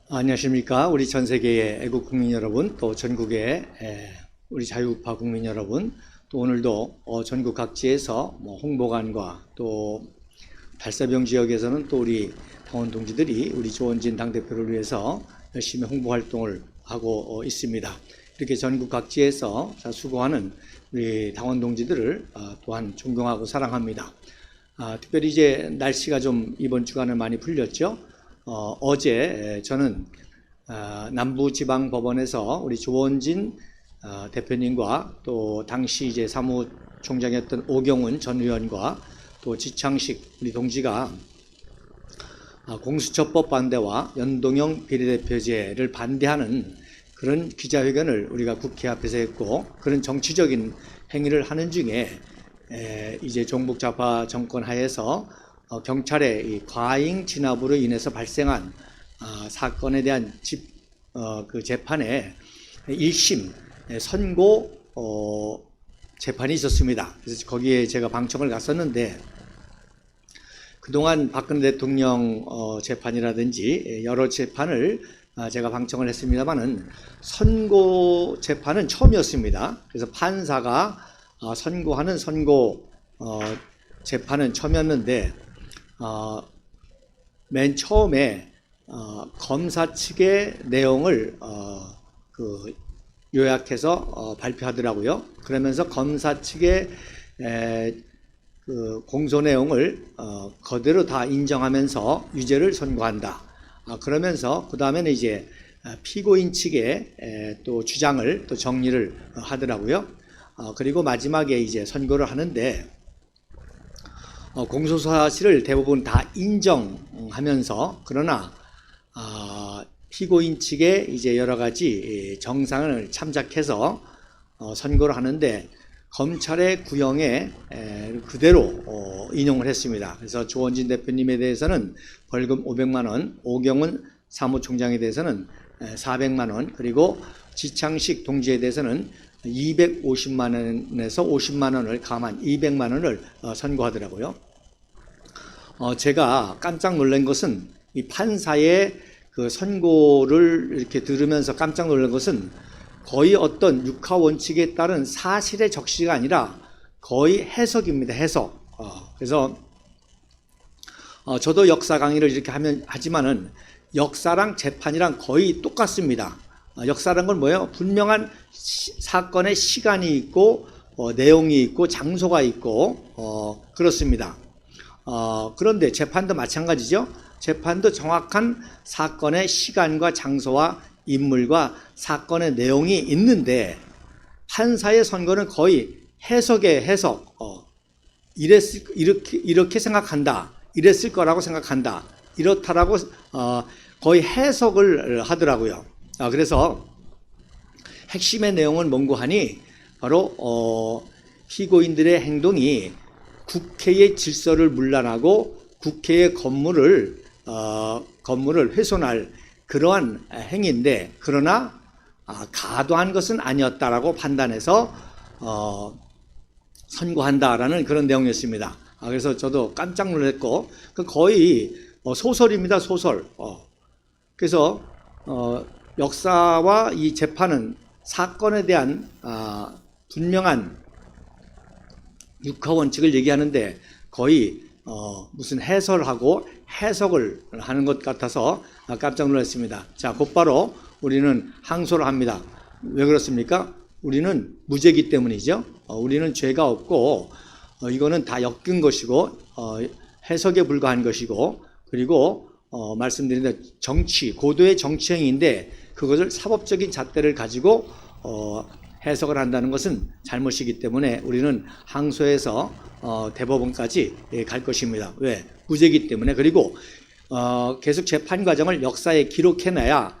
안녕하십니까. 우리 전 세계의 애국 국민 여러분, 또 전국의 우리 자유우파 국민 여러분, 또 오늘도 전국 각지에서 홍보관과 또 달서병 지역에서는 또 우리 당원 동지들이 우리 조원진 당대표를 위해서 열심히 홍보 활동을 하고 있습니다. 이렇게 전국 각지에서 수고하는 우리 당원 동지들을 또한 존경하고 사랑합니다. 특별히 이제 날씨가 좀 이번 주간은 많이 풀렸죠. 어제 저는 남부지방법원에서 우리 조원진 대표님과 또 당시 이제 사무총장이었던 오경훈 전 의원과 또 지창식 우리 동지가 공수처법 반대와 연동형 비례대표제를 반대하는 그런 기자회견을 우리가 국회 앞에서 했고, 그런 정치적인 행위를 하는 중에 이제 종북 좌파 정권 하에서 경찰의 이 과잉 진압으로 인해서 발생한 사건에 대한 그 재판에 1심 선고 재판이 있었습니다. 그래서 거기에 제가 방청을 갔었는데, 그동안 박근혜 대통령 재판이라든지 여러 재판을 제가 방청을 했습니다만은 선고 재판은 처음이었습니다. 그래서 판사가 선고하는 선고 재판은 처음이었는데, 맨 처음에 검사 측의 내용을 요약해서 발표하더라고요. 그러면서 검사 측의 그 공소 내용을 그대로 다 인정하면서 유죄를 선고한다. 그러면서 그 다음에는 이제 피고인 측의 또 주장을 또 정리를 하더라고요. 그리고 마지막에 이제 선고를 하는데, 공소 사실을 대부분 다 인정하면서, 그러나 피고인 측의 이제 여러 가지 정상을 참작해서 선고를 하는데, 검찰의 구형에 그대로 인용을 했습니다. 그래서 조원진 대표님에 대해서는 벌금 500만 원, 오경훈 사무총장에 대해서는 400만 원, 그리고 지창식 동지에 대해서는 250만 원에서 50만 원을 감한 200만 원을 선고하더라고요. 제가 깜짝 놀란 것은, 이 판사의 그 선고를 이렇게 들으면서 깜짝 놀란 것은, 거의 어떤 육하 원칙에 따른 사실의 적시가 아니라 거의 해석입니다. 해석. 그래서 저도 역사 강의를 이렇게 하지만은 역사랑 재판이랑 거의 똑같습니다. 역사란 건 뭐예요? 분명한 사건의 시간이 있고 내용이 있고 장소가 있고 그렇습니다. 그런데 재판도 마찬가지죠. 재판도 정확한 사건의 시간과 장소와 인물과 사건의 내용이 있는데, 판사의 선고는 거의 해석의 해석. 이렇게 생각한다. 이랬을 거라고 생각한다. 이렇다라고 거의 해석을 하더라고요. 그래서 핵심의 내용은 뭔고 하니, 바로 피고인들의 행동이 국회의 질서를 문란하고 국회의 건물을 훼손할 그러한 행위인데, 그러나 가도한 것은 아니었다라고 판단해서 선고한다라는 그런 내용이었습니다. 그래서 저도 깜짝 놀랐고, 거의 소설입니다. 소설. 그래서 역사와 이 재판은 사건에 대한 분명한 육하 원칙을 얘기하는데, 거의 무슨 해설하고 해석을 하는 것 같아서 깜짝 놀랐습니다. 자, 곧바로 우리는 항소를 합니다. 왜 그렇습니까? 우리는 무죄이기 때문이죠. 우리는 죄가 없고, 이거는 다 엮인 것이고, 해석에 불과한 것이고, 그리고 말씀드린 대로 고도의 정치행위인데, 그것을 사법적인 잣대를 가지고 해석을 한다는 것은 잘못이기 때문에 우리는 항소해서 대법원까지 갈 것입니다. 왜? 무죄이기 때문에. 그리고 계속 재판 과정을 역사에 기록해놔야,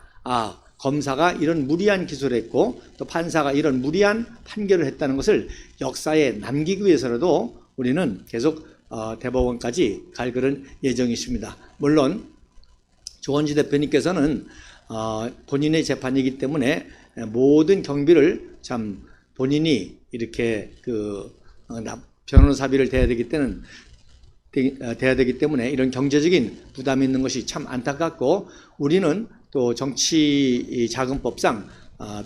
검사가 이런 무리한 기소를 했고 또 판사가 이런 무리한 판결을 했다는 것을 역사에 남기기 위해서라도 우리는 계속 대법원까지 갈 그런 예정이 있습니다. 물론 조원진 대표님께서는 본인의 재판이기 때문에 모든 경비를 참 본인이 이렇게 변호사비를 대야 되기 때문에 이런 경제적인 부담이 있는 것이 참 안타깝고, 우리는 또 정치 자금법상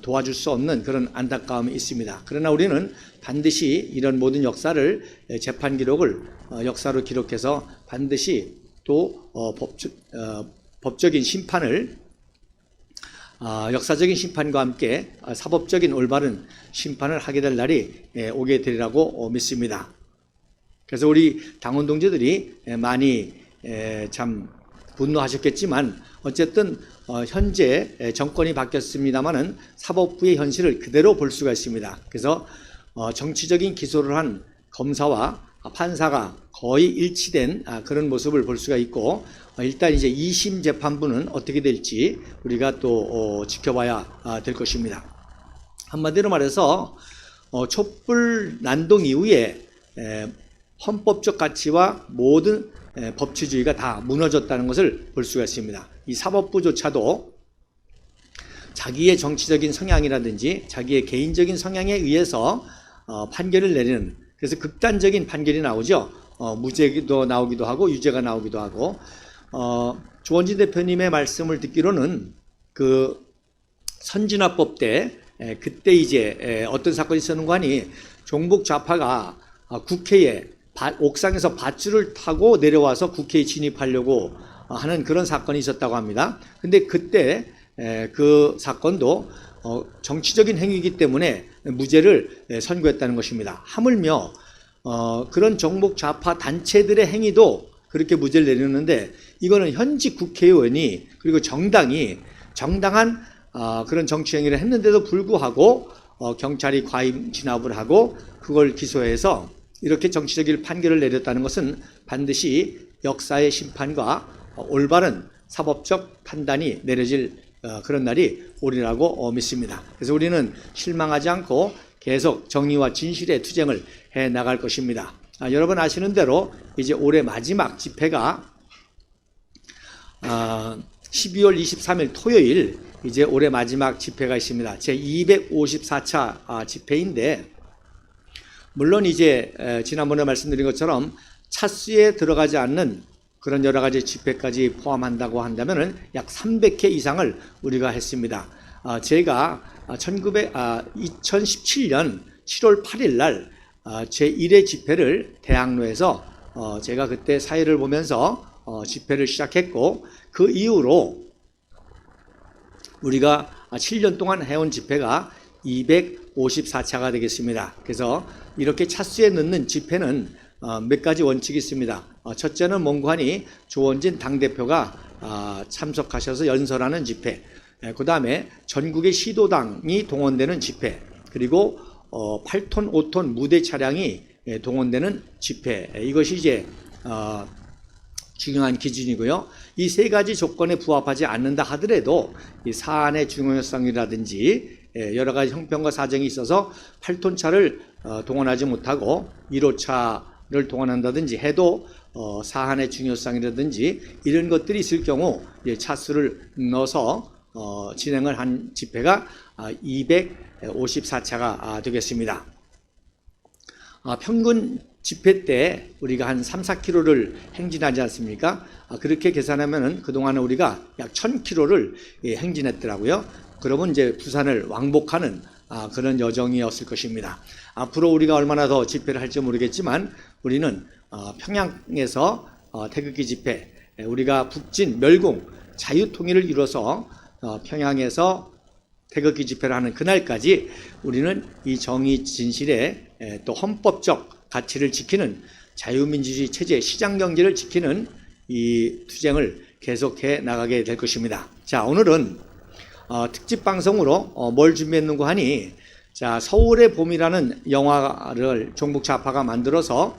도와줄 수 없는 그런 안타까움이 있습니다. 그러나 우리는 반드시 이런 모든 역사를 재판 기록을 역사로 기록해서 반드시 또 법적인 심판을 역사적인 심판과 함께 사법적인 올바른 심판을 하게 될 날이 오게 되리라고 믿습니다. 그래서 우리 당원 동지들이 많이 참 분노하셨겠지만 어쨌든 현재 정권이 바뀌었습니다마는 사법부의 현실을 그대로 볼 수가 있습니다. 그래서 정치적인 기소를 한 검사와 판사가 거의 일치된 그런 모습을 볼 수가 있고, 일단 이제 2심 재판부는 어떻게 될지 우리가 또 지켜봐야 될 것입니다. 한마디로 말해서 촛불 난동 이후에 헌법적 가치와 모든 법치주의가 다 무너졌다는 것을 볼 수가 있습니다. 이 사법부조차도 자기의 정치적인 성향이라든지 자기의 개인적인 성향에 의해서 판결을 내리는, 그래서 극단적인 판결이 나오죠. 무죄도 나오기도 하고 유죄가 나오기도 하고, 조원진 대표님의 말씀을 듣기로는 그 선진화법 때 그때 이제 어떤 사건이 있었는가 하니 종북 좌파가 국회에 옥상에서 밧줄을 타고 내려와서 국회에 진입하려고 하는 그런 사건이 있었다고 합니다. 근데 그때 그 사건도 정치적인 행위이기 때문에 무죄를 선고했다는 것입니다. 하물며 그런 정북 좌파 단체들의 행위도 그렇게 무죄를 내렸는데, 이거는 현직 국회의원이 그리고 정당이 정당한 그런 정치 행위를 했는데도 불구하고 경찰이 과잉 진압을 하고 그걸 기소해서 이렇게 정치적인 판결을 내렸다는 것은 반드시 역사의 심판과 올바른 사법적 판단이 내려질 그런 날이 오리라고 믿습니다. 그래서 우리는 실망하지 않고 계속 정의와 진실의 투쟁을 해 나갈 것입니다. 여러분 아시는 대로 이제 올해 마지막 집회가 12월 23일 토요일 이제 올해 마지막 집회가 있습니다. 제 254차 집회인데, 물론 이제 지난번에 말씀드린 것처럼 차수에 들어가지 않는 그런 여러 가지 집회까지 포함한다고 한다면은 약 300회 이상을 우리가 했습니다. 제가 2017년 7월 8일 날 제1회 집회를 대학로에서 제가 그때 사회를 보면서 집회를 시작했고, 그 이후로 우리가 7년 동안 해온 집회가 254차가 되겠습니다. 그래서 이렇게 차수에 넣는 집회는 몇 가지 원칙이 있습니다. 첫째는 몽관이 조원진 당대표가 참석하셔서 연설하는 집회, 그 다음에 전국의 시도당이 동원되는 집회, 그리고 8톤, 5톤 무대 차량이 동원되는 집회, 이것이 이제 중요한 기준이고요. 이 세 가지 조건에 부합하지 않는다 하더라도 이 사안의 중요성이라든지 여러 가지 형평과 사정이 있어서 8톤 차를 동원하지 못하고 1호차를 동원한다든지 해도 사안의 중요성이라든지 이런 것들이 있을 경우 차수를 넣어서 진행을 한 집회가 254차가 되겠습니다. 평균 집회 때 우리가 한 3, 4km를 행진하지 않습니까? 그렇게 계산하면은 그동안은 우리가 약 1000km를 행진했더라고요. 그러면 이제 부산을 왕복하는 그런 여정이었을 것입니다. 앞으로 우리가 얼마나 더 집회를 할지 모르겠지만 우리는 평양에서 태극기 집회, 우리가 북진, 멸공, 자유통일을 이뤄서 평양에서 태극기 집회를 하는 그날까지 우리는 이 정의 진실의 또 헌법적 가치를 지키는 자유민주주의 체제, 시장경제를 지키는 이 투쟁을 계속해 나가게 될 것입니다. 자, 오늘은 특집 방송으로 뭘 준비했는고 하니, 자, 서울의 봄이라는 영화를 종북 좌파가 만들어서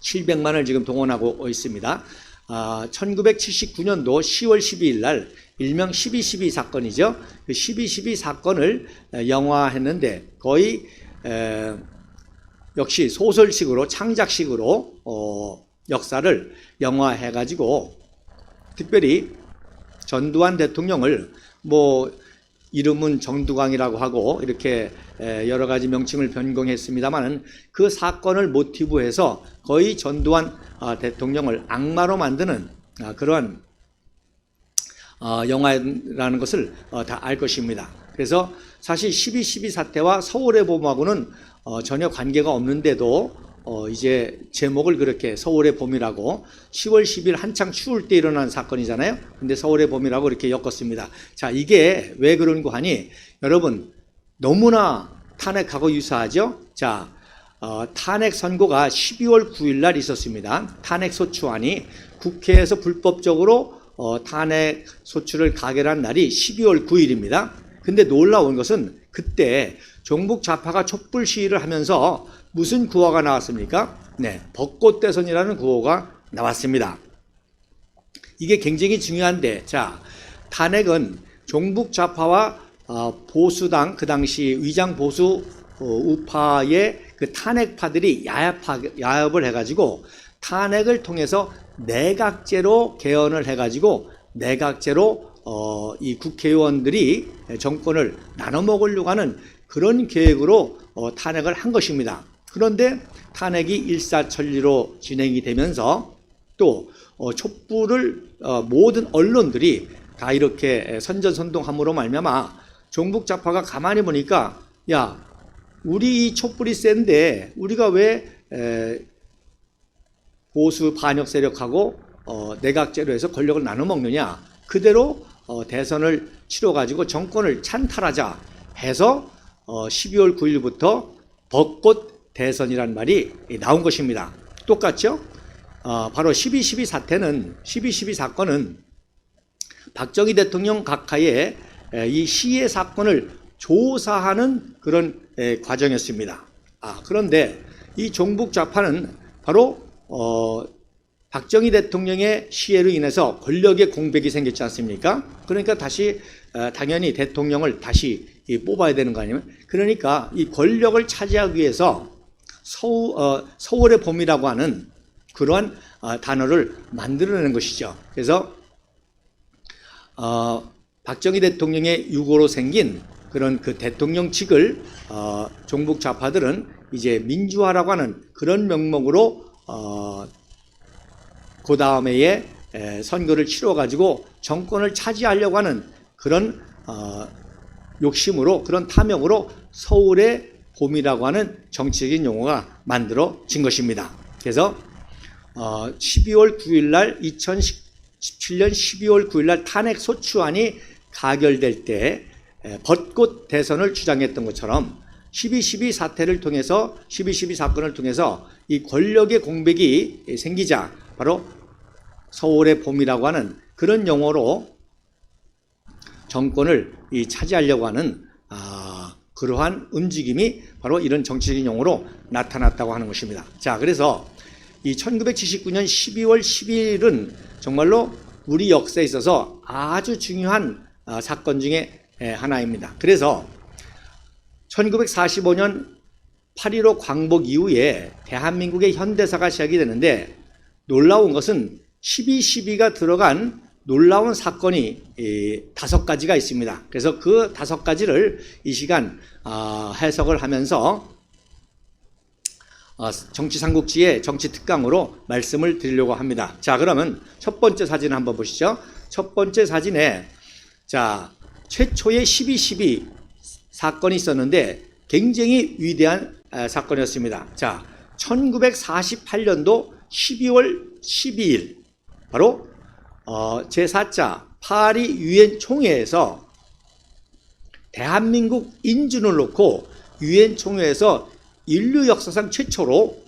700만을 지금 동원하고 있습니다. 1979년도 10월 12일 날 일명 12.12 사건이죠. 그 12.12 사건을 영화했는데 거의 역시 소설식으로 창작식으로 역사를 영화해가지고 특별히 전두환 대통령을 뭐 이름은 정두광이라고 하고 이렇게 여러 가지 명칭을 변경했습니다만은 그 사건을 모티브해서 거의 전두환 대통령을 악마로 만드는 그러한 영화라는 것을 다 알 것입니다. 그래서 사실 12.12 사태와 서울의 봄하고는 전혀 관계가 없는데도 이제 제목을 그렇게 서울의 봄이라고 10월 10일 한창 추울 때 일어난 사건이잖아요. 근데 서울의 봄이라고 이렇게 엮었습니다. 자, 이게 왜 그런고 하니 여러분 너무나 탄핵하고 유사하죠. 자, 탄핵 선고가 12월 9일 날 있었습니다. 탄핵 소추안이 국회에서 불법적으로 탄핵 소추를 가결한 날이 12월 9일입니다. 근데 놀라운 것은 그때 종북 좌파가 촛불 시위를 하면서 무슨 구호가 나왔습니까? 네, 벚꽃대선이라는 구호가 나왔습니다. 이게 굉장히 중요한데, 자, 탄핵은 종북 좌파와 보수당, 그 당시 위장 보수 우파의 그 탄핵파들이 야합을 해가지고 탄핵을 통해서 내각제로 개헌을 해가지고 내각제로 이 국회의원들이 정권을 나눠 먹으려고 하는 그런 계획으로 탄핵을 한 것입니다. 그런데 탄핵이 일사천리로 진행이 되면서 또 촛불을 모든 언론들이 다 이렇게 선전선동함으로 말미암아 종북 좌파가 가만히 보니까 야, 우리 이 촛불이 센데 우리가 왜 보수 반역 세력하고 내각제로 해서 권력을 나눠 먹느냐, 그대로 대선을 치러가지고 정권을 찬탈하자 해서 12월 9일부터 벚꽃 대선이란 말이 나온 것입니다. 똑같죠? 바로 12.12 사태는 12.12 사건은 박정희 대통령 각하의 이 시해 사건을 조사하는 그런 과정이었습니다. 그런데 이 종북 좌파는 바로 박정희 대통령의 시해로 인해서 권력의 공백이 생겼지 않습니까? 그러니까 다시 당연히 대통령을 다시 뽑아야 되는 거 아니면? 그러니까 이 권력을 차지하기 위해서 서울의 봄이라고 하는 그러한 단어를 만들어내는 것이죠. 그래서 박정희 대통령의 유고로 생긴 그런 그 대통령직을 종북 좌파들은 이제 민주화라고 하는 그런 명목으로 그 다음에 선거를 치러가지고 정권을 차지하려고 하는 그런 욕심으로, 그런 탐욕으로 서울의 봄이라고 하는 정치적인 용어가 만들어진 것입니다. 그래서 12월 9일 날 2017년 12월 9일 날 탄핵 소추안이 가결될 때 벚꽃 대선을 주장했던 것처럼 12.12 사태를 통해서 12.12 사건을 통해서 이 권력의 공백이 생기자 바로 서울의 봄이라고 하는 그런 용어로 정권을 차지하려고 하는 그러한 움직임이 바로 이런 정치적인 용어로 나타났다고 하는 것입니다. 자, 그래서 이 1979년 12월 12일은 정말로 우리 역사에 있어서 아주 중요한 사건 중에 하나입니다. 그래서 1945년 8.15 광복 이후에 대한민국의 현대사가 시작이 되는데 놀라운 것은 12.12가 들어간 놀라운 사건이 5가지가 있습니다. 그래서 그 5가지를 이 시간 해석을 하면서 정치삼국지의 정치특강으로 말씀을 드리려고 합니다. 자, 그러면 첫 번째 사진 한번 보시죠. 첫 번째 사진에 자, 최초의 12.12 사건이 있었는데 굉장히 위대한 사건이었습니다. 자, 1948년도 12월 12일 바로 제4차 파리 유엔 총회에서 대한민국 인준을 놓고 유엔 총회에서 인류 역사상 최초로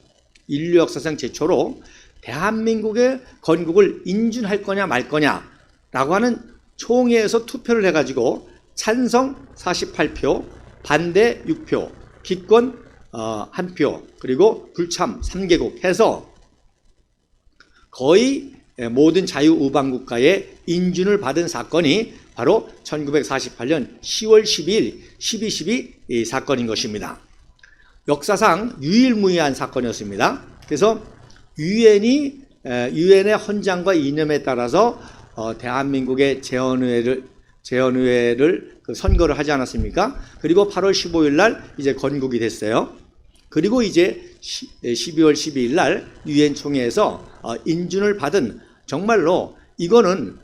대한민국의 건국을 인준할 거냐 말 거냐라고 하는 총회에서 투표를 해가지고 찬성 48표, 반대 6표, 기권 1표, 그리고 불참 3개국 해서 거의 모든 자유우방국가의 인준을 받은 사건이 바로 1948년 10월 12일 12.12 사건인 것입니다. 역사상 유일무이한 사건이었습니다. 그래서 유엔의 헌장과 이념에 따라서 대한민국의 재헌의회를 선거를 하지 않았습니까? 그리고 8월 15일 날 이제 건국이 됐어요. 그리고 이제 12월 12일 날 유엔 총회에서 인준을 받은 정말로 이거는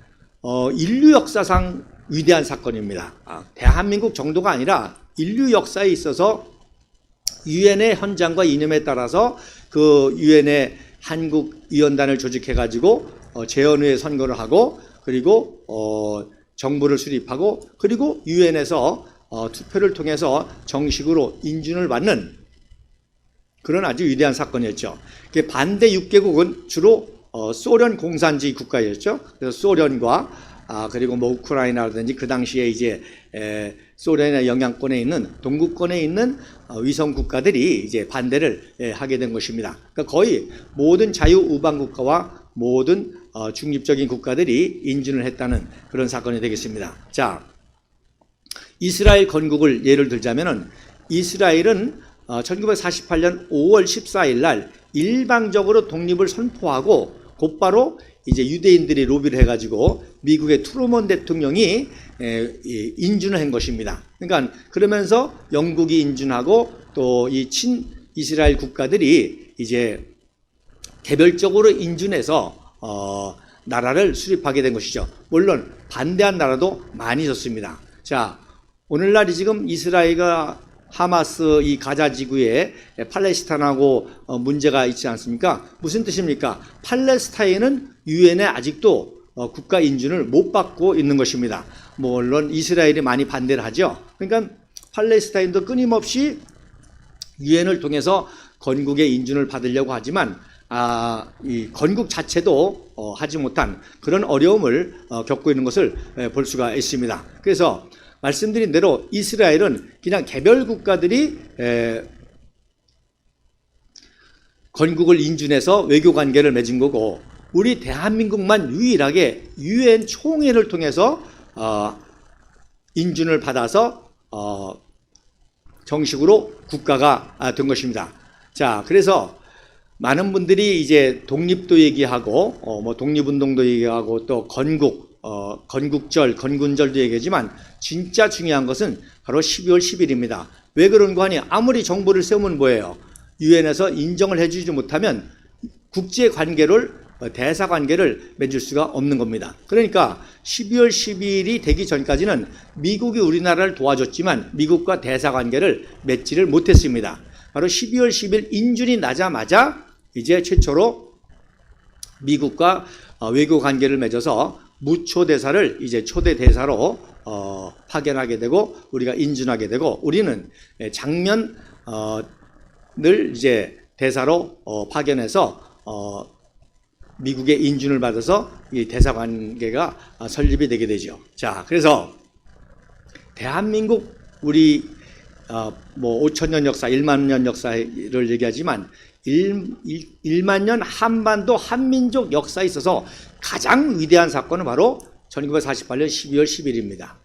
인류 역사상 위대한 사건입니다. 대한민국 정도가 아니라 인류 역사에 있어서 유엔의 헌장과 이념에 따라서 그 유엔의 한국 위원단을 조직해가지고 재헌의회 선거를 하고 그리고 정부를 수립하고 그리고 유엔에서 투표를 통해서 정식으로 인준을 받는 그런 아주 위대한 사건이었죠. 반대 6개국은 주로 소련 공산주의 국가였죠. 그래서 소련과 그리고 뭐 우크라이나라든지 그 당시에 이제 소련의 영향권에 있는 동구권에 있는 위성 국가들이 이제 반대를 하게 된 것입니다. 그러니까 거의 모든 자유우방 국가와 모든 중립적인 국가들이 인준을 했다는 그런 사건이 되겠습니다. 자, 이스라엘 건국을 예를 들자면은 이스라엘은 1948년 5월 14일 날 일방적으로 독립을 선포하고 곧바로 이제 유대인들이 로비를 해가지고 미국의 트루먼 대통령이 인준을 한 것입니다. 그러니까 그러면서 영국이 인준하고 또 이 친 이스라엘 국가들이 이제 개별적으로 인준해서 나라를 수립하게 된 것이죠. 물론 반대한 나라도 많이 있었습니다. 자, 오늘날 지금 이스라엘과 하마스 이 가자 지구에 팔레스타인하고 문제가 있지 않습니까? 무슨 뜻입니까? 팔레스타인은 유엔에 아직도 국가 인준을 못 받고 있는 것입니다. 물론 이스라엘이 많이 반대를 하죠. 그러니까 팔레스타인도 끊임없이 유엔을 통해서 건국의 인준을 받으려고 하지만 이 건국 자체도 하지 못한 그런 어려움을 겪고 있는 것을 볼 수가 있습니다. 그래서 말씀드린 대로 이스라엘은 그냥 개별 국가들이 건국을 인준해서 외교 관계를 맺은 거고 우리 대한민국만 유일하게 유엔 총회를 통해서 인준을 받아서 정식으로 국가가 된 것입니다. 자, 그래서 많은 분들이 이제 독립도 얘기하고 뭐 독립운동도 얘기하고 또 건국절, 건군절도 얘기하지만 진짜 중요한 것은 바로 12월 10일입니다. 왜 그런가 하니 아무리 정부를 세우면 뭐예요? 유엔에서 인정을 해주지 못하면 국제관계를 대사관계를 맺을 수가 없는 겁니다. 그러니까 12월 10일이 되기 전까지는 미국이 우리나라를 도와줬지만 미국과 대사관계를 맺지를 못했습니다. 바로 12월 10일 인준이 나자마자 이제 최초로 미국과 외교관계를 맺어서 무초대사를 이제 초대대사로 파견하게 되고 우리가 인준하게 되고 우리는 장면을 이제 대사로 파견해서 미국의 인준을 받아서 이 대사관계가 설립이 되게 되죠. 자, 그래서 대한민국 우리 뭐 5,000년 역사, 1만 년 역사를 얘기하지만 1만 년 한반도 한민족 역사에 있어서 가장 위대한 사건은 바로 1948년 12월 10일입니다.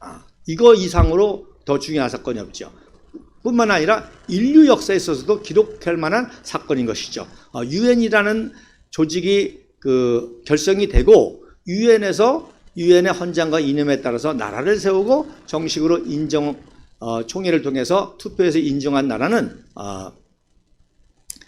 이거 이상으로 더 중요한 사건이 없죠. 뿐만 아니라 인류 역사에 있어서도 기록할 만한 사건인 것이죠. 유엔이라는 조직이 결성이 되고 유엔에서 유엔의 헌장과 이념에 따라서 나라를 세우고 정식으로 총회를 통해서 투표해서 인정한 나라는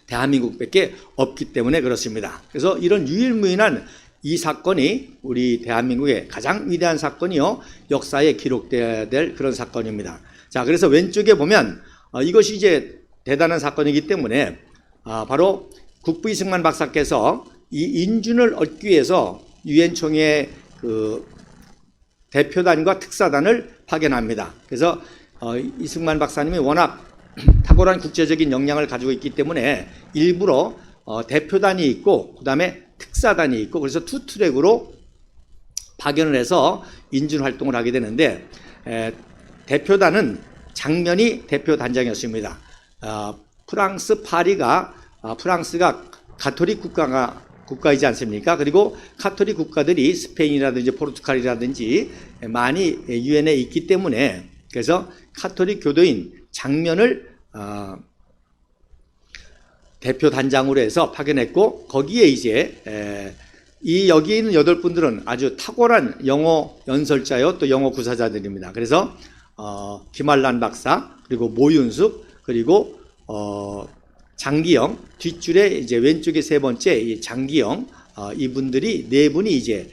대한민국밖에 없기 때문에 그렇습니다. 그래서 이런 유일무이한 이 사건이 우리 대한민국의 가장 위대한 사건이요 역사에 기록되어야 될 그런 사건입니다. 자, 그래서 왼쪽에 보면 이것이 이제 대단한 사건이기 때문에 바로 국부 이승만 박사께서 이 인준을 얻기 위해서 유엔 총회 대표단과 특사단을 파견합니다. 그래서 이승만 박사님이 워낙 탁월한 국제적인 역량을 가지고 있기 때문에 일부러 대표단이 있고 그 다음에 특사단이 있고 그래서 투 트랙으로 파견을 해서 인준 활동을 하게 되는데 대표단은 장면이 대표단장이었습니다. 프랑스 파리가 프랑스가 가톨릭 국가이지 않습니까? 그리고 가톨릭 국가들이 스페인이라든지 포르투갈이라든지 많이 유엔에 있기 때문에 그래서 가톨릭 교도인 장면을 대표 단장으로 해서 파견했고 거기에 이제 여기에 있는 8분들은 아주 탁월한 영어 연설자요 또 영어 구사자들입니다. 그래서 김한란 박사 그리고 모윤숙 그리고 장기영 뒷줄에 이제 왼쪽에 세 번째 이 장기영 이분들이 네 분이 이제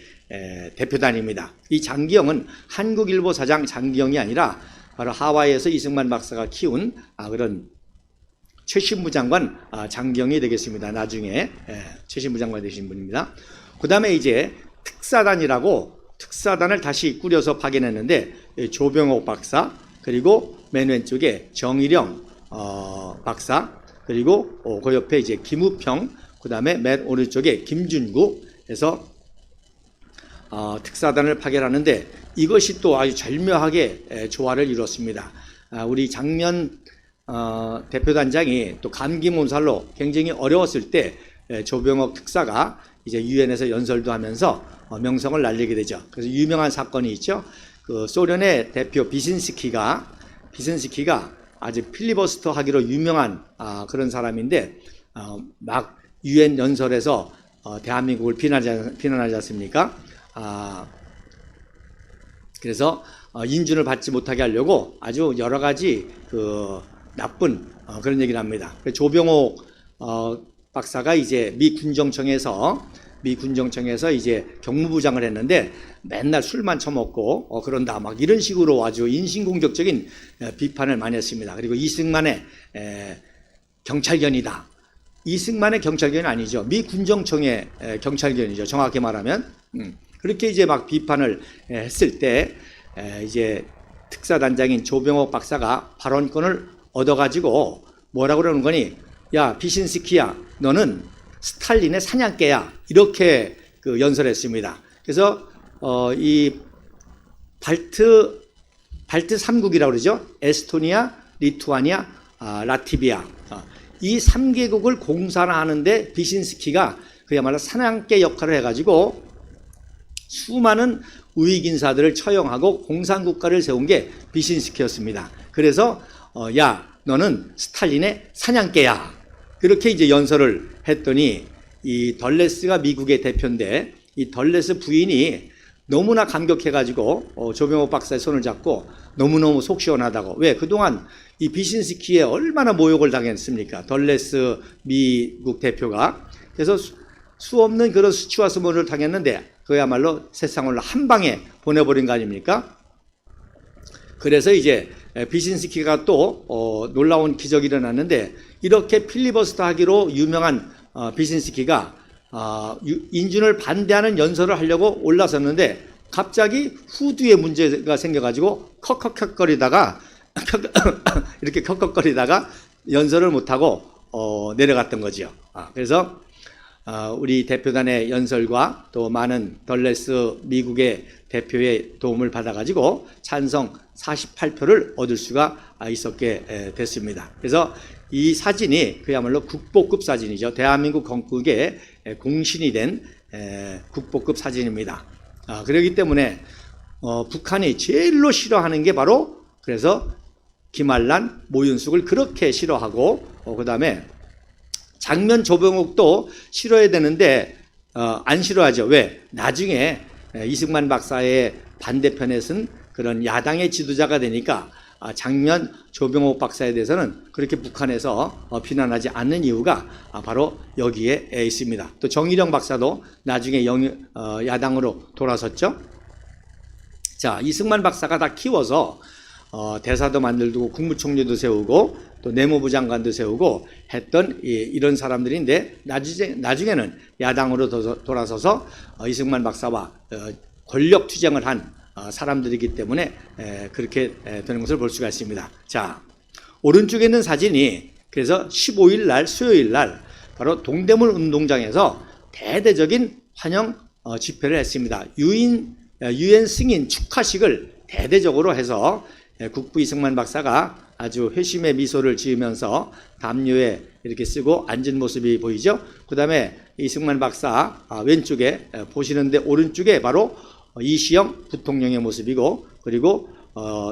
대표단입니다. 이 장기영은 한국일보 사장 장기영이 아니라 바로 하와이에서 이승만 박사가 키운 그런 최신부 장관 장기영이 되겠습니다. 나중에 최신부 장관이 되신 분입니다. 그 다음에 이제 특사단을 다시 꾸려서 파견했는데 조병옥 박사, 그리고 맨 왼쪽에 정일영 박사, 그리고 그 옆에 이제 김우평, 그 다음에 맨 오른쪽에 김준구에서 특사단을 파견하는데 이것이 또 아주 절묘하게 조화를 이뤘습니다. 우리 장면 대표단장이 또 감기 몸살로 굉장히 어려웠을 때 조병옥 특사가 이제 유엔에서 연설도 하면서 명성을 날리게 되죠. 그래서 유명한 사건이 있죠. 그 소련의 대표 비신스키가 아주 필리버스터 하기로 유명한 그런 사람인데 막 유엔 연설에서 대한민국을 비난하지 않습니까? 그래서 인준을 받지 못하게 하려고 아주 여러 가지 그 나쁜 그런 얘기를 합니다. 조병옥 박사가 이제 미 군정청에서 이제 경무부장을 했는데 맨날 술만 처먹고 그런다 막 이런 식으로 아주 인신공격적인 비판을 많이 했습니다. 그리고 이승만의 경찰견이다. 이승만의 경찰견이 아니죠. 미 군정청의 경찰견이죠. 정확히 말하면. 그렇게 이제 막 비판을 했을 때 이제 특사단장인 조병옥 박사가 발언권을 얻어가지고 뭐라고 그러는 거니? 야, 비신스키야, 너는 스탈린의 사냥개야. 이렇게 그 연설했습니다. 그래서 이 발트 3국이라고 그러죠. 에스토니아, 리투아니아, 라트비아. 이 3개국을 공산화하는데 비신스키가 그야말로 사냥개 역할을 해가지고 수많은 우익 인사들을 처형하고 공산국가를 세운 게 비신스키였습니다. 그래서 야, 너는 스탈린의 사냥개야. 그렇게 이제 연설을 했더니 이 덜레스가 미국의 대표인데 이 덜레스 부인이 너무나 감격해가지고 조병옥 박사의 손을 잡고 너무너무 속 시원하다고. 왜? 그동안 이 비신스키에 얼마나 모욕을 당했습니까? 덜레스 미국 대표가. 그래서 수 없는 그런 수치와 수모를 당했는데 그야말로 세상을 한 방에 보내버린 거 아닙니까? 그래서 이제 비신스키가 또 놀라운 기적이 일어났는데 이렇게 필리버스터 하기로 유명한 비신스키가 인준을 반대하는 연설을 하려고 올라섰는데 갑자기 후두에 문제가 생겨가지고 컥컥거리다가 이렇게 컥컥거리다가 연설을 못하고 내려갔던 거죠. 그래서 우리 대표단의 연설과 또 많은 덜레스 미국의 대표의 도움을 받아가지고 찬성 48표를 얻을 수가 있었게 됐습니다. 그래서 이 사진이 그야말로 국보급 사진이죠. 대한민국 건국의 공신이 된 국보급 사진입니다. 그렇기 때문에 북한이 제일로 싫어하는 게 바로 그래서 김한란, 모윤숙을 그렇게 싫어하고 그 다음에 장면 조병옥도 싫어야 되는데 안 싫어하죠. 왜? 나중에 이승만 박사의 반대편에 쓴 그런 야당의 지도자가 되니까 장면 조병옥 박사에 대해서는 그렇게 북한에서 비난하지 않는 이유가 바로 여기에 있습니다. 또 정일영 박사도 나중에 야당으로 돌아섰죠. 자, 이승만 박사가 다 키워서 대사도 만들고 국무총리도 세우고 또 내무부 장관도 세우고 했던 이런 사람들인데 나중에는 야당으로 돌아서서 이승만 박사와 권력 투쟁을 한 사람들이기 때문에 그렇게 되는 것을 볼 수가 있습니다. 자, 오른쪽에 있는 사진이 그래서 15일 날 수요일 날 바로 동대문 운동장에서 대대적인 환영 집회를 했습니다. 유엔 승인 축하식을 대대적으로 해서 국부 이승만 박사가 아주 회심의 미소를 지으면서 담요에 이렇게 쓰고 앉은 모습이 보이죠. 그 다음에 이승만 박사 왼쪽에 보시는데 오른쪽에 바로 이시영 부통령의 모습이고 그리고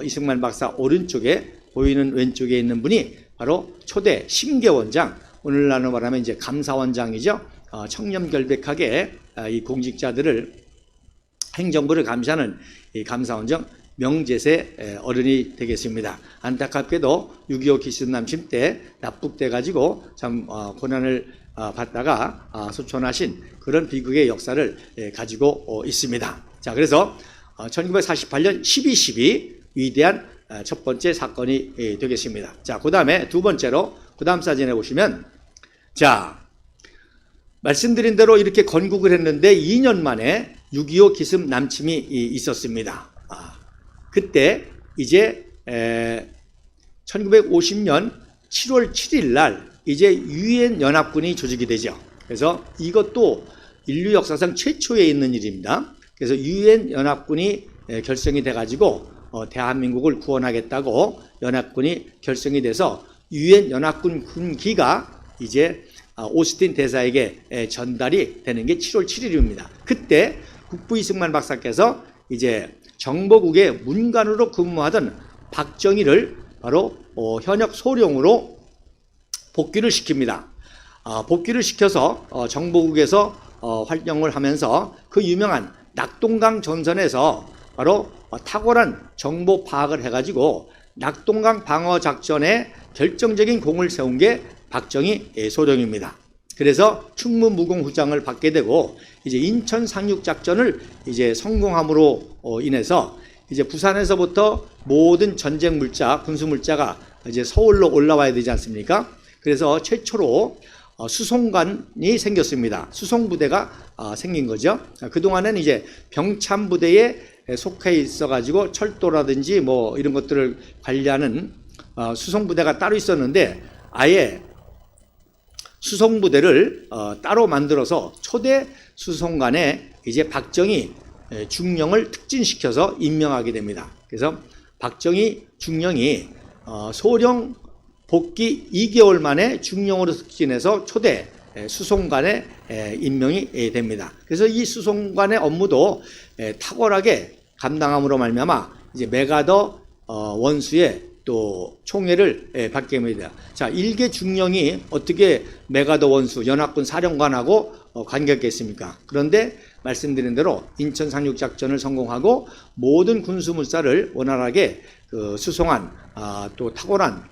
이승만 박사 오른쪽에 보이는 왼쪽에 있는 분이 바로 초대 심계원장, 오늘날로 말하면 이제 감사원장이죠. 청렴결백하게 이 공직자들을 행정부를 감시하는 이 감사원장 명재세 어른이 되겠습니다. 안타깝게도 6.25 기신남심 때 납북돼 가지고 참 고난을 받다가 소천하신 그런 비극의 역사를 가지고 있습니다. 자, 그래서 1948년 12.12 위대한 첫 번째 사건이 되겠습니다. 자, 그 다음에 두 번째로 그 다음 사진에 보시면, 자, 말씀드린 대로 이렇게 건국을 했는데 2년 만에 6.25 기습 남침이 있었습니다. 그때 이제 1950년 7월 7일 날 이제 유엔 연합군이 조직이 되죠. 그래서 이것도 인류 역사상 최초에 있는 일입니다. 그래서 유엔 연합군이 결성이 돼가지고 대한민국을 구원하겠다고 연합군이 결성이 돼서 유엔 연합군 군기가 이제 오스틴 대사에게 전달이 되는 게 7월 7일입니다. 그때 국부 이승만 박사께서 이제 정보국의 문관으로 근무하던 박정희를 바로 현역 소령으로 복귀를 시킵니다. 복귀를 시켜서 정보국에서 활동을 하면서 그 유명한 낙동강 전선에서 바로 탁월한 정보 파악을 해가지고 낙동강 방어 작전에 결정적인 공을 세운 게 박정희 소령입니다. 그래서 충무무공후장을 받게 되고 이제 인천 상륙 작전을 이제 성공함으로 인해서 이제 부산에서부터 모든 전쟁 물자, 군수 물자가 이제 서울로 올라와야 되지 않습니까? 그래서 최초로 수송관이 생겼습니다. 수송부대가 생긴 거죠. 그동안은 이제 병참부대에 속해 있어가지고 철도라든지 뭐 이런 것들을 관리하는 수송부대가 따로 있었는데 아예 수송부대를 따로 만들어서 초대 수송관에 이제 박정희 중령을 특진시켜서 임명하게 됩니다. 그래서 박정희 중령이 소령 복귀 2개월 만에 중령으로 특진해서 초대 수송관에 임명이 됩니다. 그래서 이 수송관의 업무도 탁월하게 감당함으로 말미암아 이제 메가더 원수의 또 총애를 받게 됩니다. 자, 일개 중령이 어떻게 메가더 원수 연합군 사령관하고 관계가 있겠습니까? 그런데 말씀드린 대로 인천 상륙 작전을 성공하고 모든 군수 물자를 원활하게 수송한 또 탁월한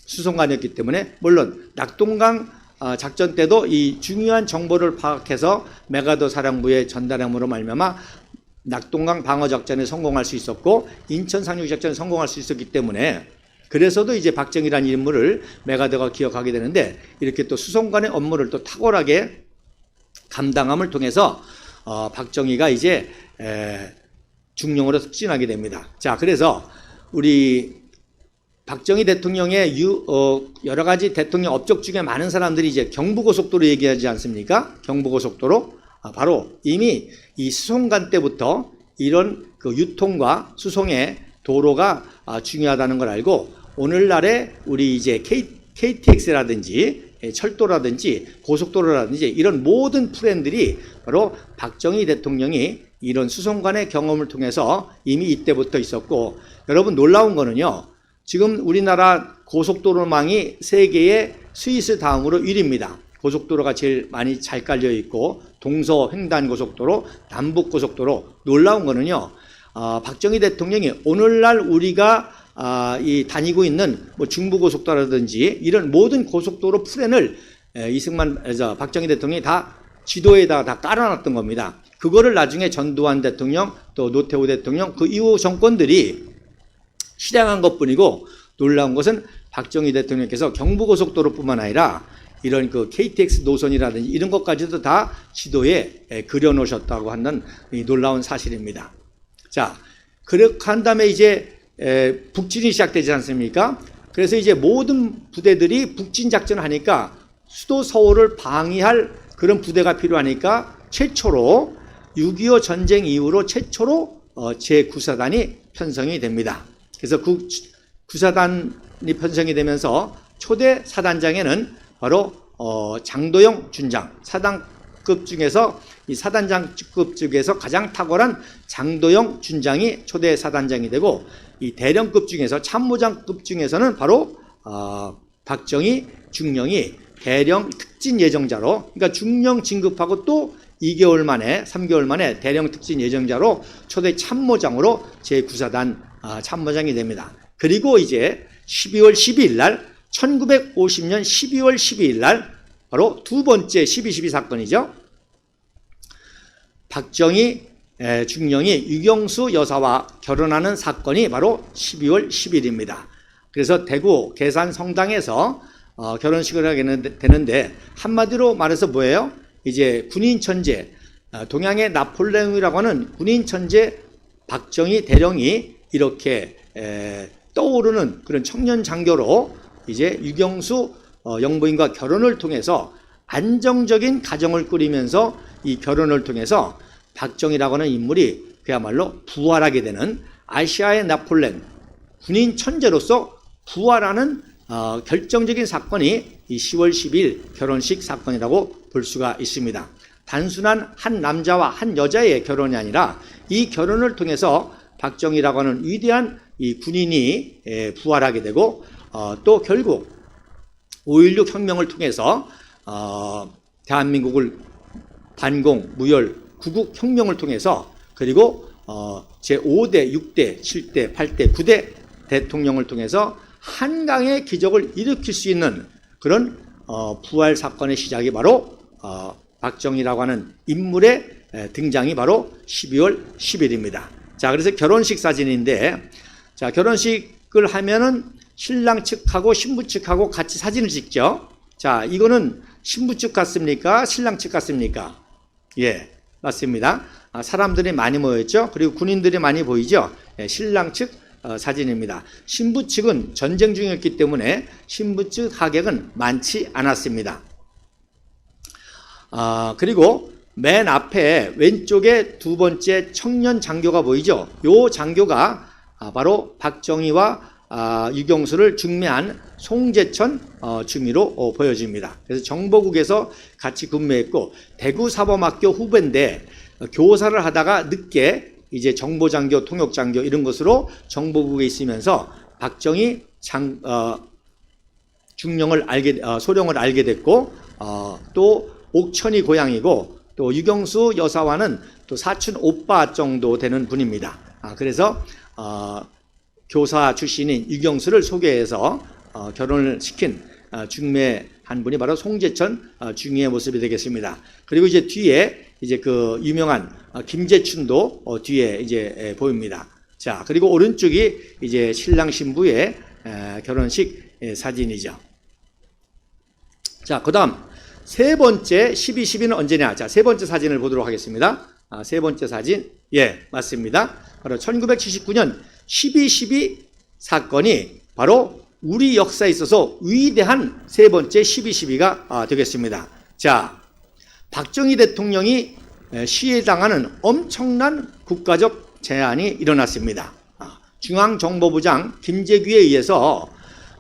수송관이었기 때문에 물론 낙동강 작전 때도 이 중요한 정보를 파악해서 메가더 사령부에 전달함으로 말미암아 낙동강 방어 작전에 성공할 수 있었고 인천 상륙 작전에 성공할 수 있었기 때문에 그래서도 이제 박정희라는 인물을 메가더가 기억하게 되는데 이렇게 또 수송관의 업무를 또 탁월하게 감당함을 통해서 박정희가 이제 중령으로 특진하게 됩니다. 자, 그래서 우리 박정희 대통령의 여러 가지 대통령 업적 중에 많은 사람들이 이제 경부고속도로 얘기하지 않습니까? 경부고속도로. 바로 이미 이 수송관 때부터 이런 그 유통과 수송의 도로가 중요하다는 걸 알고 오늘날에 우리 이제 KTX라든지 철도라든지 고속도로라든지 이런 모든 프렌들이 바로 박정희 대통령이 이런 수송관의 경험을 통해서 이미 이때부터 있었고 여러분 놀라운 거는요. 지금 우리나라 고속도로망이 세계의 스위스 다음으로 1위입니다. 고속도로가 제일 많이 잘 깔려 있고 동서 횡단고속도로, 남북고속도로 놀라운 거는요. 박정희 대통령이 오늘날 우리가 이 다니고 있는 뭐 중부고속도로라든지 이런 모든 고속도로 프렌을 박정희 대통령이 다 지도에다가 다 깔아놨던 겁니다. 그거를 나중에 전두환 대통령 또 노태우 대통령 그 이후 정권들이 실행한 것뿐이고 놀라운 것은 박정희 대통령께서 경부고속도로뿐만 아니라 이런 그 KTX 노선이라든지 이런 것까지도 다 지도에 그려놓으셨다고 하는 이 놀라운 사실입니다. 자, 그렇게 한 다음에 이제 북진이 시작되지 않습니까? 그래서 이제 모든 부대들이 북진 작전을 하니까 수도 서울을 방위할 그런 부대가 필요하니까 최초로 6.25 전쟁 이후로 최초로 제9사단이 편성이 됩니다. 그래서 그 구사단이 편성이 되면서 초대 사단장에는 바로 장도영 준장, 사단급 중에서 이 사단장급 중에서 가장 탁월한 장도영 준장이 초대 사단장이 되고 이 대령급 중에서 참모장급 중에서는 바로 박정희 중령이 대령 특진 예정자로 그러니까 중령 진급하고 또 2개월 만에 3개월 만에 대령 특진 예정자로 초대 참모장으로 제9사단 참모장이 됩니다. 그리고 이제 12월 12일 날 1950년 12월 12일 날 바로 두 번째 12.12 사건이죠. 박정희 중령이 유경수 여사와 결혼하는 사건이 바로 12월 10일입니다. 그래서 대구 계산 성당에서 결혼식을 하게 되는데 한마디로 말해서 뭐예요? 이제 군인 천재, 동양의 나폴레옹이라고 하는 군인 천재 박정희 대령이 이렇게 떠오르는 그런 청년 장교로 이제 유경수 영부인과 결혼을 통해서 안정적인 가정을 꾸리면서 이 결혼을 통해서 박정희라고 하는 인물이 그야말로 부활하게 되는 아시아의 나폴레옹, 군인 천재로서 부활하는 결정적인 사건이 이 10월 10일 결혼식 사건이라고 볼 수가 있습니다. 단순한 한 남자와 한 여자의 결혼이 아니라 이 결혼을 통해서 박정희라고 하는 위대한 이 군인이 부활하게 되고 또 결국 5.16 혁명을 통해서 대한민국을 반공, 무혈, 구국 혁명을 통해서 그리고 제5대, 6대, 7대, 8대, 9대 대통령을 통해서 한강의 기적을 일으킬 수 있는 그런 부활 사건의 시작이 바로 박정희라고 하는 인물의 등장이 바로 12월 10일입니다. 자, 그래서 결혼식 사진인데, 자, 결혼식을 하면은 신랑 측하고 신부 측하고 같이 사진을 찍죠. 자, 이거는 신부 측 같습니까? 신랑 측 같습니까? 예, 맞습니다. 사람들이 많이 모였죠. 그리고 군인들이 많이 보이죠. 예, 신랑 측 사진입니다. 신부 측은 전쟁 중이었기 때문에 신부 측 하객은 많지 않았습니다. 그리고 맨 앞에 왼쪽에 두 번째 청년 장교가 보이죠. 요 장교가 바로 박정희와 유경수를 중매한 송재천 중위로 보여집니다. 그래서 정보국에서 같이 근무했고 대구사범학교 후배인데 교사를 하다가 늦게 이제 정보장교, 통역장교 이런 것으로 정보국에 있으면서 박정희 중령을 소령을 알게 됐고 또 옥천이 고향이고 또 유경수 여사와는 또 사촌 오빠 정도 되는 분입니다. 그래서 교사 출신인 유경수를 소개해서 결혼을 시킨 중매한 분이 바로 송재천 중위의 모습이 되겠습니다. 그리고 이제 뒤에 이제 그 유명한 김재춘도 뒤에 이제 보입니다. 자, 그리고 오른쪽이 이제 신랑 신부의 결혼식 사진이죠. 자, 그다음 세 번째 12.12는 언제냐? 자, 세 번째 사진을 보도록 하겠습니다. 세 번째 사진, 예, 맞습니다. 바로 1979년 12.12 사건이 바로 우리 역사에 있어서 위대한 세 번째 12.12가 되겠습니다. 자, 박정희 대통령이 시해당하는 엄청난 국가적 재난이 일어났습니다. 중앙정보부장 김재규에 의해서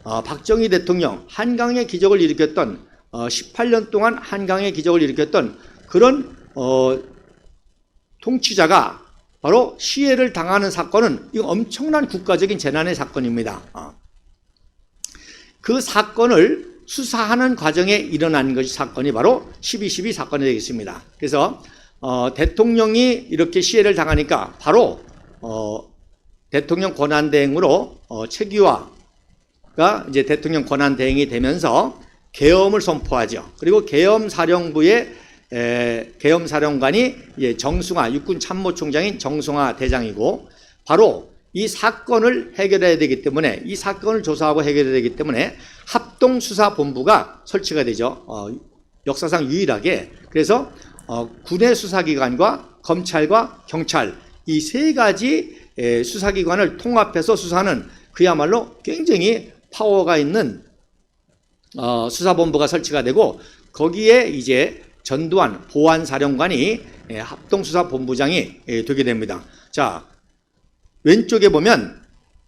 박정희 대통령 한강의 기적을 일으켰던 18년 동안 한강의 기적을 일으켰던 그런 통치자가 바로 시해를 당하는 사건은 이 엄청난 국가적인 재난의 사건입니다. 그 사건을 수사하는 과정에 일어난 것이 사건이 바로 12.12 사건이 되겠습니다. 그래서 대통령이 이렇게 시해를 당하니까 바로 대통령 권한대행으로 최규화가 이제 대통령 권한대행이 되면서 계엄을 선포하죠. 그리고 계엄사령부의 계엄사령관이 정승화 육군참모총장인 정승화 대장이고 바로 이 사건을 해결해야 되기 때문에 이 사건을 조사하고 해결해야 되기 때문에 합동수사본부가 설치가 되죠. 역사상 유일하게. 그래서 군의 수사기관과 검찰과 경찰 이 세 가지 수사기관을 통합해서 수사하는 그야말로 굉장히 파워가 있는 수사본부가 설치가 되고 거기에 이제 전두환 보안사령관이 합동수사본부장이 되게 됩니다. 자, 왼쪽에 보면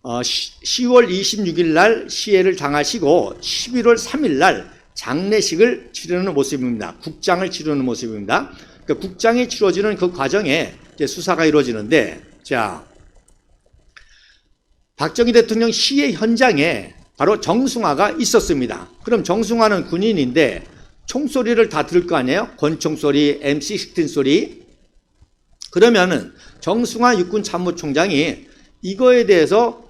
10월 26일 날 시해를 당하시고 11월 3일 날 장례식을 치르는 모습입니다. 국장을 치르는 모습입니다. 그러니까 국장이 치러지는 그 과정에 이제 수사가 이루어지는데, 자, 박정희 대통령 시해 현장에 바로 정승화가 있었습니다. 그럼 정승화는 군인인데 총소리를 다 들을 거 아니에요? 권총소리, M16 소리. 그러면은 정승화 육군참모총장이 이거에 대해서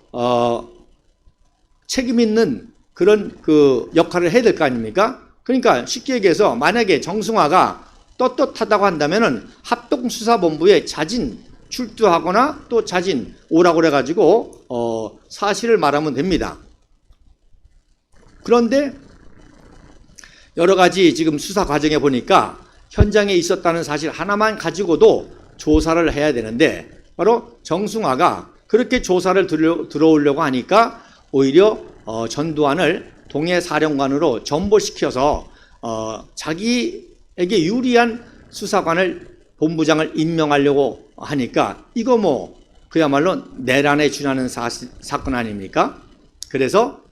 책임 있는 그런 그 역할을 해야 될 거 아닙니까? 그러니까 쉽게 얘기해서 만약에 정승화가 떳떳하다고 한다면은 합동수사본부에 자진 출두하거나 또 자진 오라고 그래가지고 사실을 말하면 됩니다. 그런데 여러 가지 지금 수사 과정에 보니까 현장에 있었다는 사실 하나만 가지고도 조사를 해야 되는데 바로 정승화가 그렇게 조사를 들어오려고 하니까 오히려 전두환을 동해사령관으로 전보시켜서 자기에게 유리한 수사관을 본부장을 임명하려고 하니까 이거 뭐 그야말로 내란에 준하는 사건 아닙니까? 그래서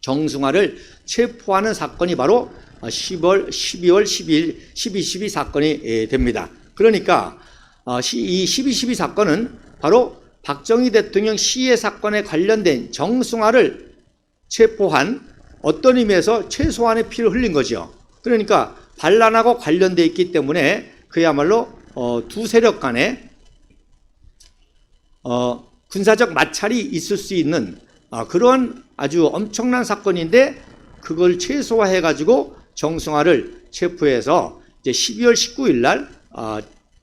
정승화를 체포하는 사건이 바로 12월 12일 12.12 사건이 됩니다. 그러니까 이 12.12 사건은 바로 박정희 대통령 시해 사건에 관련된 정승화를 체포한 어떤 의미에서 최소한의 피를 흘린 거죠. 그러니까 반란하고 관련되어 있기 때문에 그야말로 두 세력 간에 군사적 마찰이 있을 수 있는 그런 아주 엄청난 사건인데 그걸 최소화해가지고 정승화를 체포해서 이제 12월 19일 날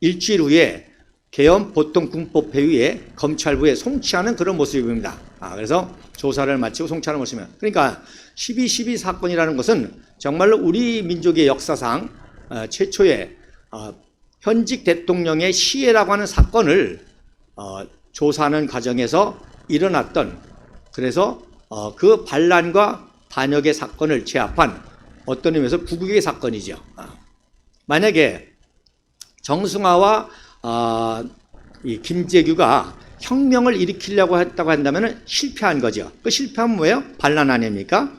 일주일 후에 계엄 보통군법회의에 검찰부에 송치하는 그런 모습입니다. 그래서 조사를 마치고 송치하는 모습입니다. 그러니까 12.12 사건이라는 것은 정말로 우리 민족의 역사상 최초의 현직 대통령의 시해라고 하는 사건을 조사하는 과정에서 일어났던 그래서 그 반란과 반역의 사건을 제압한 어떤 의미에서 구국의 사건이죠. 만약에 정승화와 이 김재규가 혁명을 일으키려고 했다고 한다면 실패한 거죠. 그 실패한 뭐예요? 반란 아닙니까?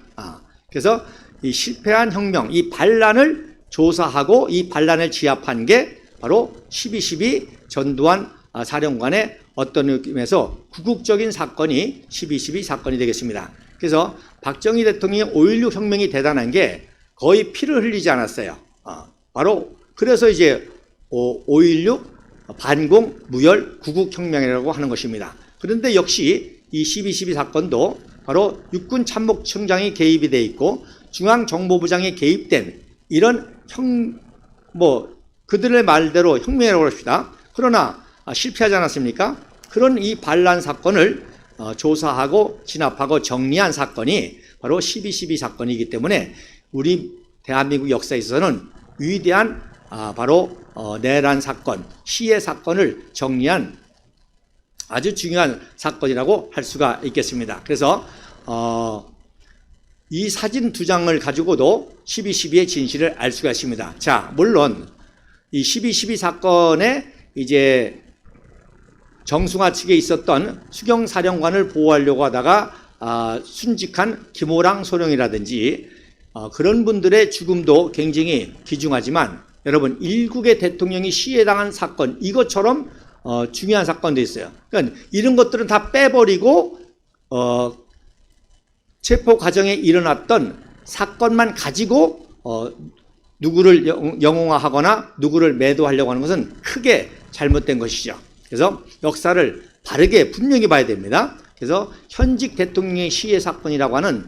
그래서 이 실패한 혁명, 이 반란을 조사하고 이 반란을 제압한 게 바로 12.12 전두환 사령관의 어떤 의미에서 구국적인 사건이 12.12 사건이 되겠습니다. 그래서 박정희 대통령의 5.16 혁명이 대단한 게 거의 피를 흘리지 않았어요. 바로 그래서 이제 5.16 반공 무혈 구국혁명이라고 하는 것입니다. 그런데 역시 이 12.12 사건도 바로 육군 참모총장이 개입이 돼 있고 중앙정보부장이 개입된 이런 그들의 말대로 혁명이라고 합시다. 그러나 실패하지 않았습니까? 그런 이 반란 사건을 조사하고 진압하고 정리한 사건이 바로 12.12 사건이기 때문에 우리 대한민국 역사에 있어서는 위대한 바로 내란 사건, 시해 사건을 정리한 아주 중요한 사건이라고 할 수가 있겠습니다. 그래서 이 사진 두 장을 가지고도 12.12의 진실을 알 수가 있습니다. 자, 물론 이 12.12 사건에 이제 정승화 측에 있었던 수경사령관을 보호하려고 하다가 순직한 김호랑 소령이라든지 그런 분들의 죽음도 굉장히 귀중하지만 여러분 일국의 대통령이 시해당한 사건 이것처럼 중요한 사건도 있어요. 그러니까 이런 것들은 다 빼버리고 체포 과정에 일어났던 사건만 가지고 누구를 영웅화하거나 누구를 매도하려고 하는 것은 크게 잘못된 것이죠. 그래서 역사를 바르게 분명히 봐야 됩니다. 그래서 현직 대통령의 시해 사건이라고 하는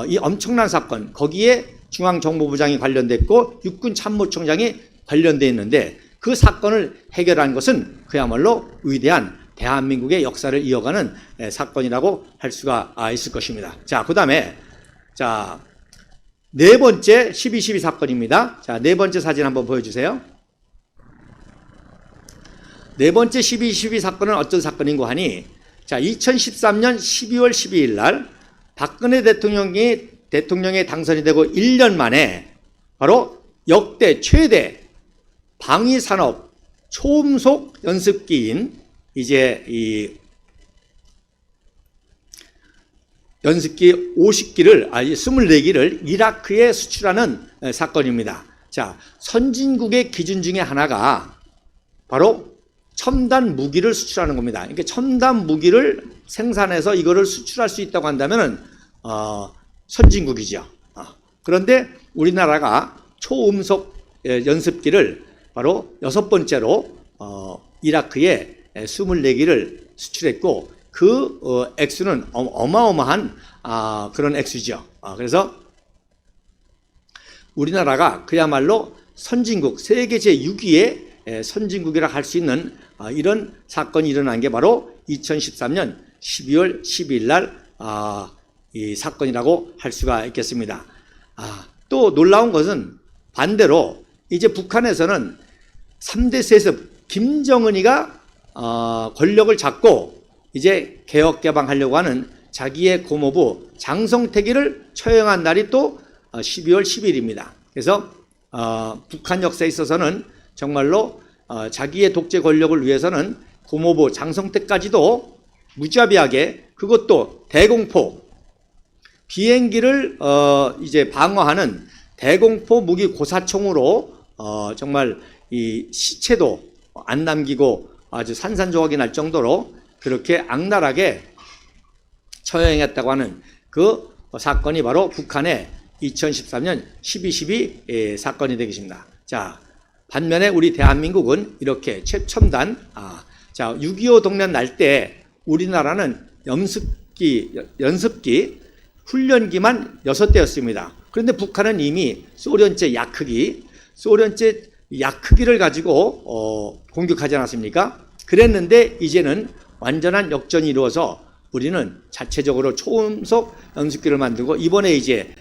이 엄청난 사건 거기에 중앙정보부장이 관련됐고 육군 참모총장이 관련되어 있는데 그 사건을 해결한 것은 그야말로 위대한 대한민국의 역사를 이어가는 사건이라고 할 수가 있을 것입니다. 자, 그 다음에 네 번째 12.12 사건입니다. 자, 네 번째 사진 한번 보여주세요. 네 번째 12.12 사건은 어떤 사건인고 하니 2013년 12월 12일 날 박근혜 대통령에 당선이 되고 1년 만에 바로 역대 최대 방위산업 초음속 연습기인 이제 이 연습기 24기를 이라크에 수출하는 사건입니다. 자, 선진국의 기준 중에 하나가 바로 첨단 무기를 수출하는 겁니다. 그러니까 첨단 무기를 생산해서 이거를 수출할 수 있다고 한다면은 선진국이죠. 그런데 우리나라가 초음속 연습기를 바로 6번째로 이라크에 24기를 수출했고 그 액수는 어마어마한 그런 액수죠. 그래서 우리나라가 그야말로 선진국, 세계 제6위의 선진국이라 할 수 있는 이런 사건이 일어난 게 바로 2013년 12월 12일 날 이 사건이라고 할 수가 있겠습니다. 또 놀라운 것은 반대로 이제 북한에서는 3대 세습 김정은이가 권력을 잡고 이제 개혁개방하려고 하는 자기의 고모부 장성택이를 처형한 날이 또 12월 10일입니다. 그래서 북한 역사에 있어서는 정말로 자기의 독재 권력을 위해서는 고모부 장성택까지도 무자비하게, 그것도 대공포 비행기를 이제 방어하는 대공포 무기 고사총으로 정말 이 시체도 안 남기고 아주 산산조각이 날 정도로 그렇게 악랄하게 처형했다고 하는 그 사건이 바로 북한의 2013년 12.12 사건이 되겠습니다. 자, 반면에 우리 대한민국은 이렇게 최첨단, 6.25 동란 날 때 우리나라는 연습기, 훈련기만 6대였습니다. 그런데 북한은 이미 소련제 약크기를 가지고 공격하지 않았습니까? 그랬는데 이제는 완전한 역전이 이루어서 우리는 자체적으로 초음속 연습기를 만들고 이번에 이제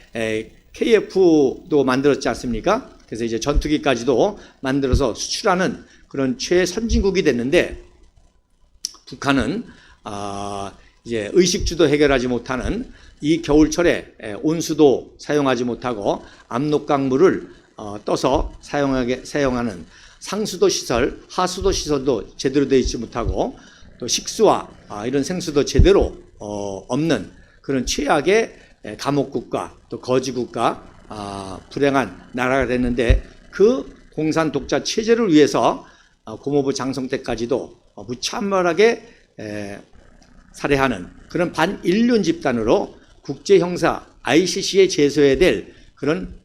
KF도 만들었지 않습니까? 그래서 이제 전투기까지도 만들어서 수출하는 그런 최선진국이 됐는데 북한은 이제 의식주도 해결하지 못하는 이 겨울철에 온수도 사용하지 못하고 압록강물을 떠서 사용하는 상수도 시설, 하수도 시설도 제대로 되어 있지 못하고 또 식수와 이런 생수도 제대로 없는 그런 최악의 감옥국가, 또 거지국가, 불행한 나라가 됐는데 그 공산 독자 체제를 위해서 고모부 장성택까지도 무참하게 살해하는 그런 반인륜 집단으로 국제형사 ICC에 제소해야 될 그런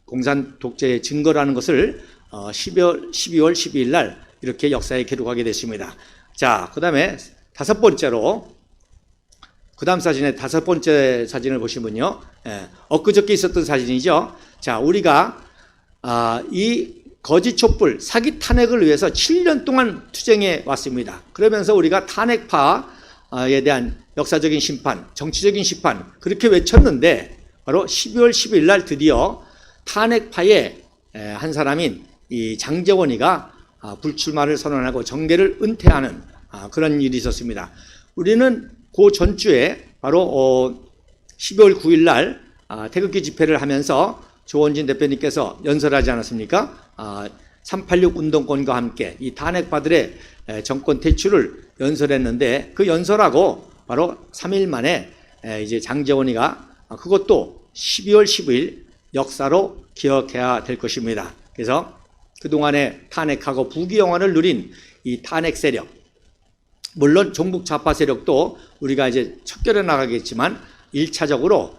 공산 독재의 증거라는 것을 12월 12일 날 이렇게 역사에 기록하게 됐습니다. 자, 그 다음에 다섯 번째로, 그 다음 사진에 다섯 번째 사진을 보시면요. 엊그저께 있었던 사진이죠. 자, 우리가 이 거짓 촛불 사기 탄핵을 위해서 7년 동안 투쟁해 왔습니다. 그러면서 우리가 탄핵파에 대한 역사적인 심판, 정치적인 심판 그렇게 외쳤는데 바로 12월 10일 날 드디어 탄핵파의 한 사람인 이 장제원이가 불출마를 선언하고 정계를 은퇴하는 그런 일이 있었습니다. 우리는 그 전주에 바로 12월 9일 날 태극기 집회를 하면서 조원진 대표님께서 연설하지 않았습니까? 386 운동권과 함께 이 탄핵파들의 정권 퇴출을 연설했는데 그 연설하고 바로 3일 만에 이제 장제원이가 그것도 12월 10일 역사로 기억해야 될 것입니다. 그래서 그동안에 탄핵하고 부귀영화를 누린 이 탄핵 세력, 물론 종북 좌파 세력도 우리가 이제 척결해 나가겠지만 1차적으로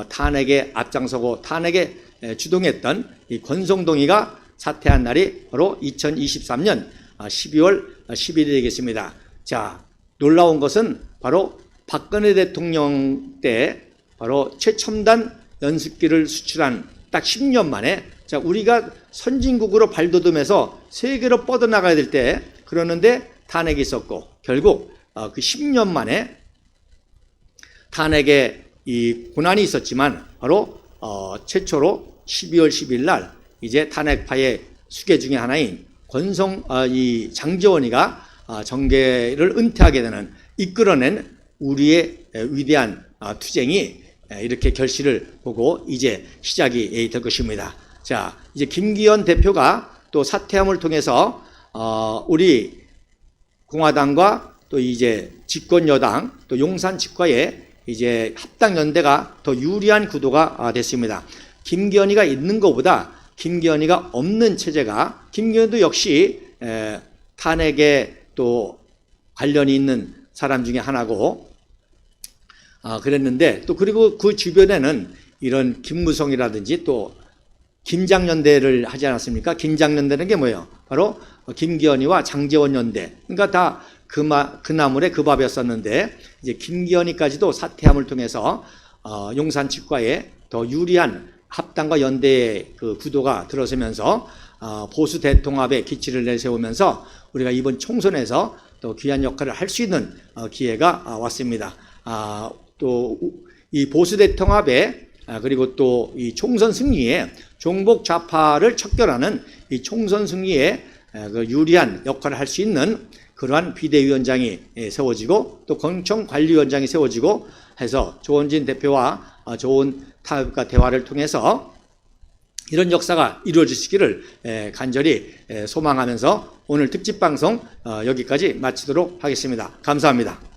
탄핵에 앞장서고 탄핵에 주동했던 이 권성동이가 사퇴한 날이 바로 2023년 12월 10일이 되겠습니다. 자, 놀라운 것은 바로 박근혜 대통령 때 바로 최첨단 연습기를 수출한 딱 10년 만에, 자, 우리가 선진국으로 발돋움해서 세계로 뻗어나가야 될 때 그러는데 탄핵이 있었고 결국 그 10년 만에 탄핵에 이 고난이 있었지만 바로 최초로 12월 10일 날 이제 탄핵파의 수계 중에 하나인 이 장제원이가 정계를 은퇴하게 되는, 이끌어낸 우리의 위대한 투쟁이 이렇게 결실을 보고 이제 시작이 될 것입니다. 자, 이제 김기현 대표가 또 사퇴함을 통해서 우리 공화당과 또 이제 집권 여당 또 용산 집과의 이제 합당 연대가 더 유리한 구도가 됐습니다. 김기현이가 있는 것보다 김기현이가 없는 체제가, 김기현도 역시 탄핵에 또 관련이 있는 사람 중에 하나고 그랬는데 또 그리고 그 주변에는 이런 김무성이라든지 또 김장연대를 하지 않았습니까? 김장연대는 게 뭐예요? 바로 김기현이와 장제원 연대. 그러니까 다 그 나물에 그 밥이었었는데 이제 김기현이까지도 사퇴함을 통해서 용산 측과의 더 유리한 합당과 연대의 그 구도가 들어서면서 보수 대통합의 기치를 내세우면서 우리가 이번 총선에서 또 귀한 역할을 할 수 있는 기회가 왔습니다. 또 이 보수 대통합에 그리고 또 이 총선 승리에 종북 좌파를 척결하는 이 총선 승리에 그 유리한 역할을 할 수 있는 그러한 비대위원장이 세워지고 또 공청관리위원장이 세워지고 해서 조원진 대표와 좋은 타협과 대화를 통해서 이런 역사가 이루어지시기를 간절히 소망하면서 오늘 특집 방송 여기까지 마치도록 하겠습니다. 감사합니다.